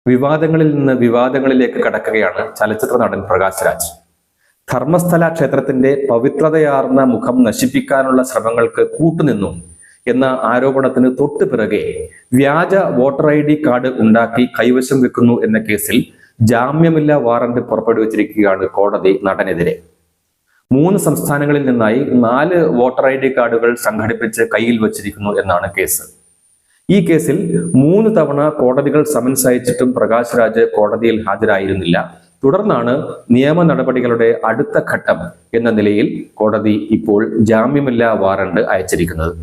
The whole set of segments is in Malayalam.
വിവാദങ്ങളിൽ നിന്ന് വിവാദങ്ങളിലേക്ക് കടക്കുകയാണ് ചലച്ചിത്ര നടൻ പ്രകാശ് രാജ്. ധർമ്മസ്ഥല ക്ഷേത്രത്തിന്റെ പവിത്രതയാർന്ന മുഖം നശിപ്പിക്കാനുള്ള ശ്രമങ്ങൾക്ക് കൂട്ടുനിന്നു എന്ന ആരോപണത്തിന് തൊട്ടു പിറകെ വ്യാജ വോട്ടർ ID കാർഡ് ഉണ്ടാക്കി കൈവശം വെക്കുന്നു എന്ന കേസിൽ ജാമ്യമില്ലാ വാറന്റ് പുറപ്പെടുവിച്ചിരിക്കുകയാണ് കോടതി നടനെതിരെ. 3 സംസ്ഥാനങ്ങളിൽ നിന്നായി 4 വോട്ടർ ID കാർഡുകൾ സംഘടിപ്പിച്ച് കയ്യിൽ വച്ചിരിക്കുന്നു എന്നാണ് കേസ്. ഈ കേസിൽ 3 തവണ കോടതികൾ സമൻസ് അയച്ചിട്ടും പ്രകാശ് രാജ് കോടതിയിൽ ഹാജരായിരുന്നില്ല. തുടർന്നാണ് നിയമ നടപടികളുടെ അടുത്ത ഘട്ടം എന്ന നിലയിൽ കോടതി ഇപ്പോൾ ജാമ്യമില്ലാ വാറണ്ട് അയച്ചിരിക്കുന്നത്.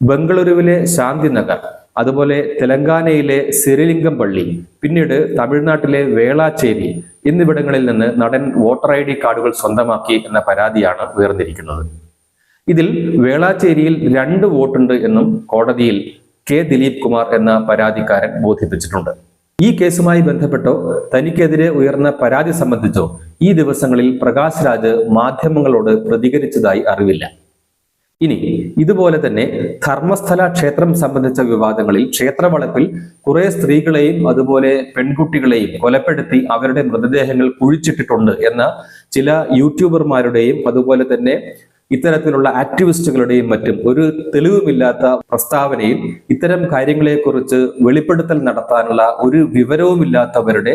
ബംഗളൂരുവിലെ ശാന്തിനഗർ, അതുപോലെ തെലങ്കാനയിലെ സിരിലിംഗംപള്ളി, പിന്നീട് തമിഴ്നാട്ടിലെ വേളാച്ചേരി എന്നിവിടങ്ങളിൽ നിന്ന് നടൻ വോട്ടർ ID കാർഡുകൾ സ്വന്തമാക്കി എന്ന പരാതിയാണ് ഉയർന്നിരിക്കുന്നത്. ഇതിൽ വേളാച്ചേരിയിൽ 2 വോട്ടുണ്ട് എന്നും കോടതിയിൽ കെ ദിലീപ് കുമാർ എന്ന പരാതിക്കാരൻ ബോധിപ്പിച്ചിട്ടുണ്ട്. ഈ കേസുമായി ബന്ധപ്പെട്ടോ തനിക്കെതിരെ ഉയർന്ന പരാതി സംബന്ധിച്ചോ ഈ ദിവസങ്ങളിൽ പ്രകാശ് രാജ് മാധ്യമങ്ങളോട് പ്രതികരിച്ചതായി അറിവില്ല. ഇനി ഇതുപോലെ തന്നെ ധർമ്മസ്ഥല ക്ഷേത്രം സംബന്ധിച്ച വിവാദങ്ങളിൽ ക്ഷേത്രവളപ്പിൽ കുറെ സ്ത്രീകളെയും അതുപോലെ പെൺകുട്ടികളെയും കൊലപ്പെടുത്തി അവരുടെ മൃതദേഹങ്ങൾ കുഴിച്ചിട്ടിട്ടുണ്ട് എന്ന ചില യൂട്യൂബർമാരുടെയും അതുപോലെ തന്നെ ഇത്തരത്തിലുള്ള ആക്ടിവിസ്റ്റുകളുടെയും മറ്റും ഒരു തെളിവുമില്ലാത്ത പ്രസ്താവനയിൽ ഇത്തരം കാര്യങ്ങളെക്കുറിച്ച് വെളിപ്പെടുത്തൽ നടത്താനുള്ള ഒരു വിവരവുമില്ലാത്തവരുടെ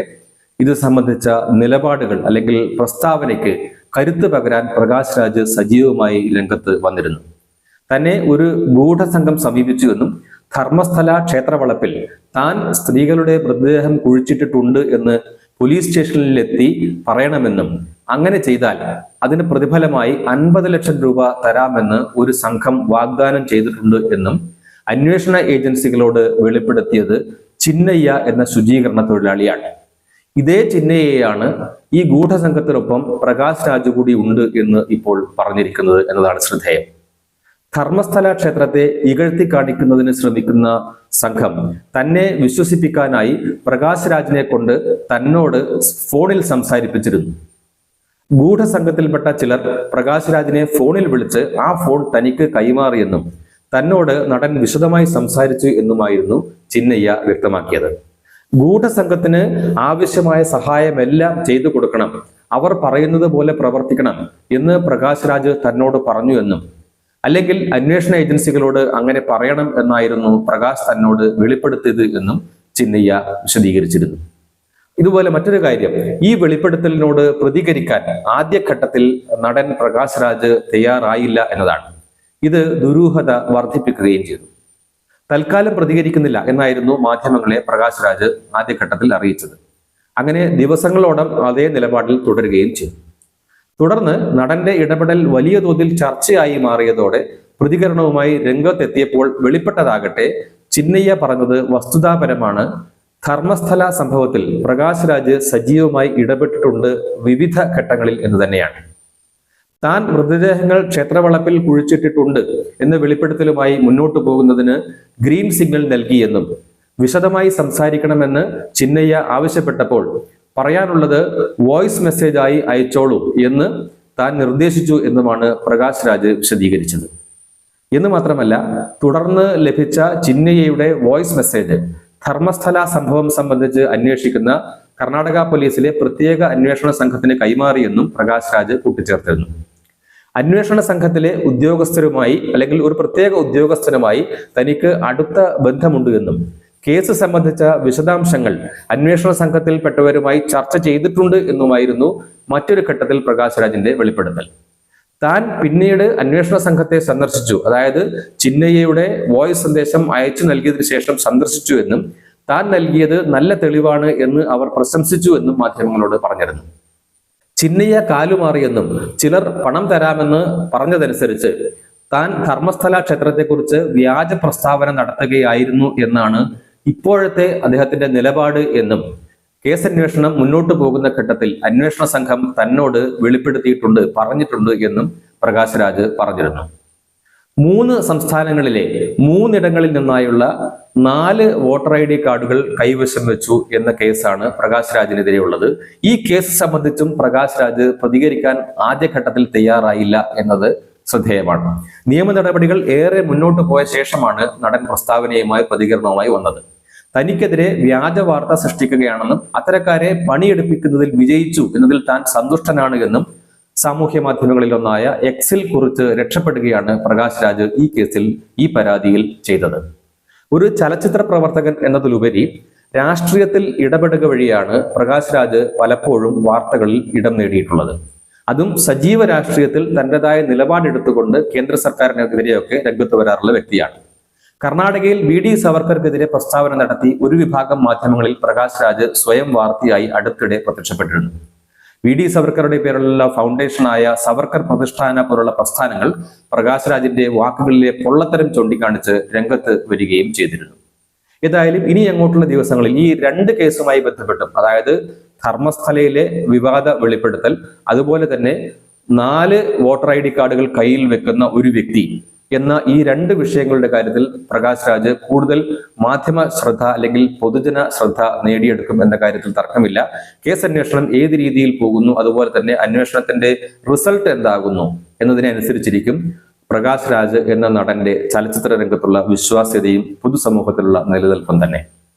ഇത് സംബന്ധിച്ച നിലപാടുകൾ അല്ലെങ്കിൽ പ്രസ്താവനയ്ക്ക് കരുത്ത് പകരാൻ പ്രകാശ് രാജ് സജീവമായി രംഗത്ത് വന്നിരുന്നു. തന്നെ ഒരു ഗൂഢസംഘം സമീപിച്ചുവെന്നും ധർമ്മസ്ഥല ക്ഷേത്രവളപ്പിൽ താൻ സ്ത്രീകളുടെ മൃതദേഹം കുഴിച്ചിട്ടിട്ടുണ്ട് എന്ന് പോലീസ് സ്റ്റേഷനിലെത്തി പറയണമെന്നും അങ്ങനെ ചെയ്താൽ അതിന് പ്രതിഫലമായി 50 ലക്ഷം രൂപ തരാമെന്ന് ഒരു സംഘം വാഗ്ദാനം ചെയ്തിട്ടുണ്ട് എന്നും അന്വേഷണ ഏജൻസികളോട് വെളിപ്പെടുത്തിയത് ചിന്നയ്യ എന്ന ശുചീകരണ തൊഴിലാളിയാണ്. ഇതേ ചിന്നയ്യയാണ് ഈ ഗൂഢസംഘത്തിനൊപ്പം പ്രകാശ് രാജ് കൂടി ഉണ്ട് എന്ന് ഇപ്പോൾ പറഞ്ഞിരിക്കുന്നത് എന്നതാണ് ശ്രദ്ധേയം. ധർമ്മസ്ഥല ക്ഷേത്രത്തെ ഇകഴ്ത്തി കാണിക്കുന്നതിന് ശ്രമിക്കുന്ന സംഘം തന്നെ വിശ്വസിപ്പിക്കാനായി പ്രകാശ് രാജിനെ കൊണ്ട് തന്നോട് ഫോണിൽ സംസാരിപ്പിച്ചിരുന്നു. ഗൂഢസംഘത്തിൽപ്പെട്ട ചിലർ പ്രകാശ് രാജിനെ ഫോണിൽ വിളിച്ച് ആ ഫോൺ തനിക്ക് കൈമാറിയെന്നും തന്നോട് നടൻ വിശദമായി സംസാരിച്ചു എന്നുമായിരുന്നു ചിന്നയ്യ വ്യക്തമാക്കിയത്. ഗൂഢസംഘത്തിന് ആവശ്യമായ സഹായമെല്ലാം ചെയ്തു കൊടുക്കണം, അവർ പറയുന്നത് പോലെ പ്രവർത്തിക്കണം എന്ന് പ്രകാശ് രാജ് തന്നോട് പറഞ്ഞു എന്നും അല്ലെങ്കിൽ അന്വേഷണ ഏജൻസികളോട് അങ്ങനെ പറയണം എന്നായിരുന്നു പ്രകാശ് തന്നോട് വെളിപ്പെടുത്തിയത് എന്നും ചിന്നയ്യ വിശദീകരിച്ചിരുന്നു. ഇതുപോലെ മറ്റൊരു കാര്യം, ഈ വെളിപ്പെടുത്തലിനോട് പ്രതികരിക്കാൻ ആദ്യഘട്ടത്തിൽ നടൻ പ്രകാശ് രാജ് തയ്യാറായില്ല എന്നതാണ്. ഇത് ദുരൂഹത വർദ്ധിപ്പിക്കുകയും ചെയ്തു. തൽക്കാലം പ്രതികരിക്കുന്നില്ല എന്നായിരുന്നു മാധ്യമങ്ങളെ പ്രകാശ് രാജ് ആദ്യഘട്ടത്തിൽ അറിയിച്ചത്. അങ്ങനെ ദിവസങ്ങളോളം അതേ നിലപാടിൽ തുടരുകയും ചെയ്തു. തുടർന്ന് നടന്റെ ഇടപെടൽ വലിയ തോതിൽ ചർച്ചയായി മാറിയതോടെ പ്രതികരണവുമായി രംഗത്തെത്തിയപ്പോൾ വെളിപ്പെട്ടതാകട്ടെ ചിന്നയ്യ പറഞ്ഞത് വസ്തുതാപരമാണ്. ധർമ്മസ്ഥല സംഭവത്തിൽ പ്രകാശ് രാജ് സജീവമായി ഇടപെട്ടിട്ടുണ്ട് വിവിധ ഘട്ടങ്ങളിൽ എന്ന് തന്നെയാണ്. താൻ മൃതദേഹങ്ങൾ ക്ഷേത്രവളപ്പിൽ കുഴിച്ചിട്ടിട്ടുണ്ട് എന്ന വെളിപ്പെടുത്തലുമായി മുന്നോട്ടു പോകുന്നതിന് ഗ്രീൻ സിഗ്നൽ നൽകിയെന്നും വിശദമായി സംസാരിക്കണമെന്ന് ചിന്നയ്യ ആവശ്യപ്പെട്ടപ്പോൾ പറയാനുള്ളത് വോയിസ് മെസ്സേജായി അയച്ചോളൂ എന്ന് താൻ നിർദ്ദേശിച്ചു എന്നുമാണ് പ്രകാശ് രാജ് വിശദീകരിച്ചത്. എന്ന് മാത്രമല്ല, തുടർന്ന് ലഭിച്ച ചിന്നയ്യയുടെ വോയിസ് മെസ്സേജ് ധർമ്മസ്ഥല സംഭവം സംബന്ധിച്ച് അന്വേഷിക്കുന്ന കർണാടക പോലീസിലെ പ്രത്യേക അന്വേഷണ സംഘത്തിന് കൈമാറിയെന്നും പ്രകാശ് രാജ് കൂട്ടിച്ചേർത്തിരുന്നു. അന്വേഷണ സംഘത്തിലെ ഉദ്യോഗസ്ഥരുമായി അല്ലെങ്കിൽ ഒരു പ്രത്യേക ഉദ്യോഗസ്ഥനുമായി തനിക്ക് അടുത്ത ബന്ധമുണ്ട് എന്നും കേസ് സംബന്ധിച്ച വിശദാംശങ്ങൾ അന്വേഷണ സംഘത്തിൽപ്പെട്ടവരുമായി ചർച്ച ചെയ്തിട്ടുണ്ട് എന്നുമായിരുന്നു മറ്റൊരു ഘട്ടത്തിൽ പ്രകാശ് രാജിന്റെ വെളിപ്പെടുത്തൽ. താൻ പിന്നീട് അന്വേഷണ സംഘത്തെ സന്ദർശിച്ചു, അതായത് ചിന്നയ്യയുടെ വോയിസ് സന്ദേശം അയച്ചു നൽകിയതിനു ശേഷം സന്ദർശിച്ചു എന്നും താൻ നൽകിയത് നല്ല തെളിവാണ് എന്ന് അവർ പ്രശംസിച്ചു എന്നും മാധ്യമങ്ങളോട് പറഞ്ഞിരുന്നു. ചിന്നയ്യ കാലുമാറിയെന്നും ചിലർ പണം തരാമെന്ന് പറഞ്ഞതനുസരിച്ച് താൻ ധർമ്മസ്ഥല ക്ഷേത്രത്തെക്കുറിച്ച് വ്യാജ പ്രസ്താവന നടത്തുകയായിരുന്നു എന്നാണ് ഇപ്പോഴത്തെ അദ്ദേഹത്തിന്റെ നിലപാട് എന്നും കേസന്വേഷണം മുന്നോട്ട് പോകുന്ന ഘട്ടത്തിൽ അന്വേഷണ സംഘം തന്നോട് വെളിപ്പെടുത്തിയിട്ടുണ്ട്, പറഞ്ഞിട്ടുണ്ട് എന്നും പ്രകാശ് രാജ് പറഞ്ഞിരുന്നു. 3 സംസ്ഥാനങ്ങളിലെ 3 ഇടങ്ങളിൽ നിന്നായുള്ള 4 വോട്ടർ ID കാർഡുകൾ കൈവശം വെച്ചു എന്ന കേസാണ് പ്രകാശ് രാജിനെതിരെയുള്ളത്. ഈ കേസ് സംബന്ധിച്ചും പ്രകാശ് രാജ് പ്രതികരിക്കാൻ ആദ്യഘട്ടത്തിൽ തയ്യാറായില്ല എന്നത് ശ്രദ്ധേയമാണ്. നിയമ നടപടികൾ ഏറെ മുന്നോട്ട് പോയ ശേഷമാണ് നടൻ പ്രസ്താവനയുമായി പ്രതികരണവുമായി വന്നത്. തനിക്കെതിരെ വ്യാജ വാർത്ത സൃഷ്ടിക്കുകയാണെന്നും അത്തരക്കാരെ പണിയെടുപ്പിക്കുന്നതിൽ വിജയിച്ചു എന്നതിൽ താൻ സന്തുഷ്ടനാണ് എന്നും സാമൂഹ്യ മാധ്യമങ്ങളിൽ ഒന്നായ എക്സിൽ കുറിച്ച് രക്ഷപ്പെടുകയാണ് പ്രകാശ് രാജ് ഈ കേസിൽ ഈ പരാതിയിൽ ചെയ്തത്. ഒരു ചലച്ചിത്ര പ്രവർത്തകൻ എന്നതിലുപരി രാഷ്ട്രീയത്തിൽ ഇടപെടുക വഴിയാണ് പ്രകാശ് രാജ് പലപ്പോഴും വാർത്തകളിൽ ഇടം നേടിയിട്ടുള്ളത്. അതും സജീവ രാഷ്ട്രീയത്തിൽ തന്റേതായ നിലപാടെടുത്തുകൊണ്ട് കേന്ദ്ര സർക്കാരിനെതിരെയൊക്കെ രംഗത്ത് വരാറുള്ള വ്യക്തിയാണ്. കർണാടകയിൽ VD സവർക്കർക്കെതിരെ പ്രസ്താവന നടത്തി ഒരു വിഭാഗം മാധ്യമങ്ങളിൽ പ്രകാശ് രാജ് സ്വയം വാർത്തയായി അടുത്തിടെ പ്രത്യക്ഷപ്പെട്ടിരുന്നു. VD സവർക്കറുടെ പേരിലുള്ള ഫൗണ്ടേഷനായ സവർക്കർ പ്രതിഷ്ഠാന പോലുള്ള പ്രസ്ഥാനങ്ങൾ പ്രകാശ് രാജിന്റെ വാക്കുകളിലെ പൊള്ളത്തരം ചൂണ്ടിക്കാണിച്ച് രംഗത്ത് വരികയും ചെയ്തിരുന്നു. ഏതായാലും ഇനി അങ്ങോട്ടുള്ള ദിവസങ്ങളിൽ ഈ രണ്ട് കേസുമായി ബന്ധപ്പെട്ടും, അതായത് ധർമ്മസ്ഥലയിലെ വിവാദ വെളിപ്പെടുത്തൽ, അതുപോലെ തന്നെ 4 വോട്ടർ ID കാർഡുകൾ കയ്യിൽ വെക്കുന്ന ഒരു വ്യക്തി എന്ന ഈ രണ്ട് വിഷയങ്ങളുടെ കാര്യത്തിൽ പ്രകാശ് രാജ് കൂടുതൽ മാധ്യമ ശ്രദ്ധ അല്ലെങ്കിൽ പൊതുജന ശ്രദ്ധ നേടിയെടുക്കും എന്ന കാര്യത്തിൽ തർക്കമില്ല. കേസ് അന്വേഷണം ഏത് രീതിയിൽ പോകുന്നു, അതുപോലെ തന്നെ അന്വേഷണത്തിന്റെ റിസൾട്ട് എന്താകുന്നു എന്നതിനെ അനുസരിച്ചിരിക്കും പ്രകാശ് രാജ് എന്ന നടന്റെ ചലച്ചിത്ര രംഗത്തുള്ള വിശ്വാസ്യതയും പൊതുസമൂഹത്തിലുള്ള നിലനിൽപ്പും തന്നെ.